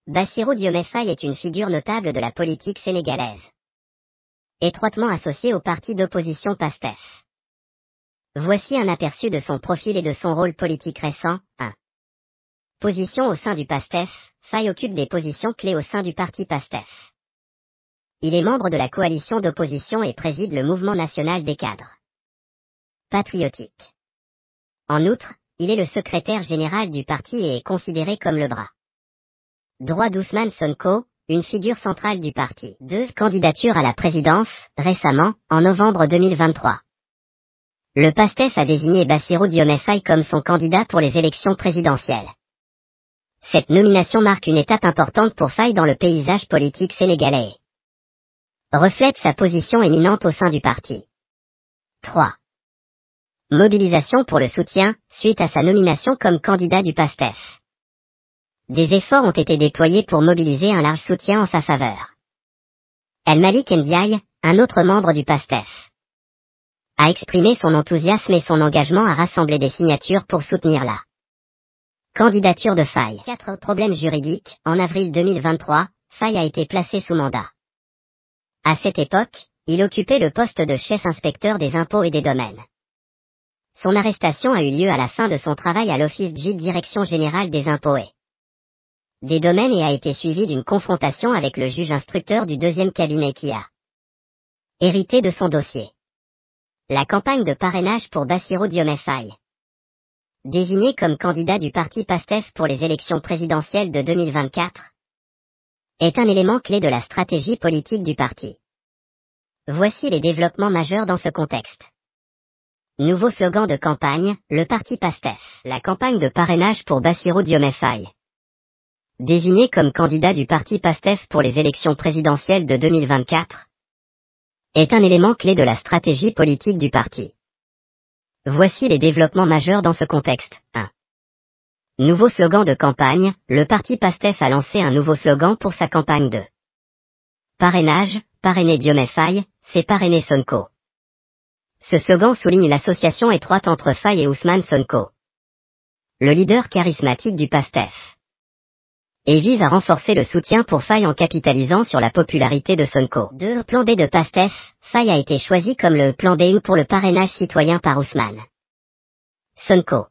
Bassirou Diomaye Faye est une figure notable de la politique sénégalaise. Étroitement associé au parti d'opposition PASTEF. Voici un aperçu de son profil et de son rôle politique récent. 1. Position au sein du PASTEF. Faye occupe des positions clés au sein du parti PASTEF. Il est membre de la coalition d'opposition et préside le mouvement national des cadres patriotiques. En outre, il est le secrétaire général du parti et est considéré comme le bras droit d'Ousmane Sonko, une figure centrale du parti. 2. Candidature à la présidence, récemment, en novembre 2023. Le PASTEF a désigné Bassirou Diomaye Faye comme son candidat pour les élections présidentielles. Cette nomination marque une étape importante pour Faye dans le paysage politique sénégalais. Reflète sa position éminente au sein du parti. 3. Mobilisation pour le soutien, suite à sa nomination comme candidat du PASTEF. Des efforts ont été déployés pour mobiliser un large soutien en sa faveur. El Malick Ndiaye, un autre membre du PASTEF, a exprimé son enthousiasme et son engagement à rassembler des signatures pour soutenir la candidature de Faye. 4. Problèmes juridiques. En avril 2023, Faye a été placé sous mandat. À cette époque, il occupait le poste de chef inspecteur des impôts et des domaines. Son arrestation a eu lieu à la fin de son travail à l'office DGID Direction Générale des Impôts et des Domaines et a été suivi d'une confrontation avec le juge instructeur du deuxième cabinet qui a hérité de son dossier. La campagne de parrainage pour Bassirou Diomaye Faye, désigné comme candidat du parti PASTEF pour les élections présidentielles de 2024, est un élément clé de la stratégie politique du parti. Voici les développements majeurs dans ce contexte. Nouveau slogan de campagne, le parti PASTEF. La campagne de parrainage pour Bassirou Diomaye Faye, désigné comme candidat du parti PASTEF pour les élections présidentielles de 2024, est un élément clé de la stratégie politique du parti. Voici les développements majeurs dans ce contexte. 1. Nouveau slogan de campagne, le parti PASTEF a lancé un nouveau slogan pour sa campagne de parrainage, parrainer Diomaye Faye, c'est parrainer Sonko. Ce slogan souligne l'association étroite entre Faye et Ousmane Sonko, le leader charismatique du PASTEF, et vise à renforcer le soutien pour Faye en capitalisant sur la popularité de Sonko. 2. Plan B de PASTEF. Faye a été choisi comme le plan B pour le parrainage citoyen par Ousmane Sonko.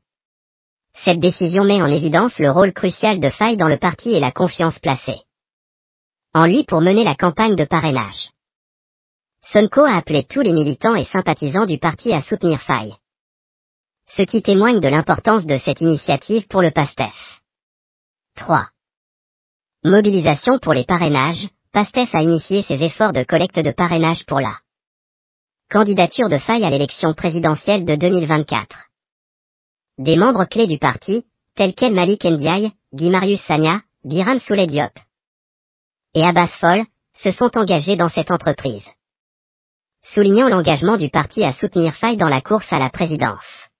Cette décision met en évidence le rôle crucial de Faye dans le parti et la confiance placée en lui pour mener la campagne de parrainage. Sonko a appelé tous les militants et sympathisants du parti à soutenir Faye, ce qui témoigne de l'importance de cette initiative pour le PASTEF. 3. Mobilisation pour les parrainages. PASTEF a initié ses efforts de collecte de parrainage pour la candidature de Faye à l'élection présidentielle de 2024. Des membres clés du parti, tels qu'El Malick Ndiaye, Guy Marius Sagna, Birame Souleye Diop et Abbas Fall, se sont engagés dans cette entreprise, soulignant l'engagement du parti à soutenir Faye dans la course à la présidence.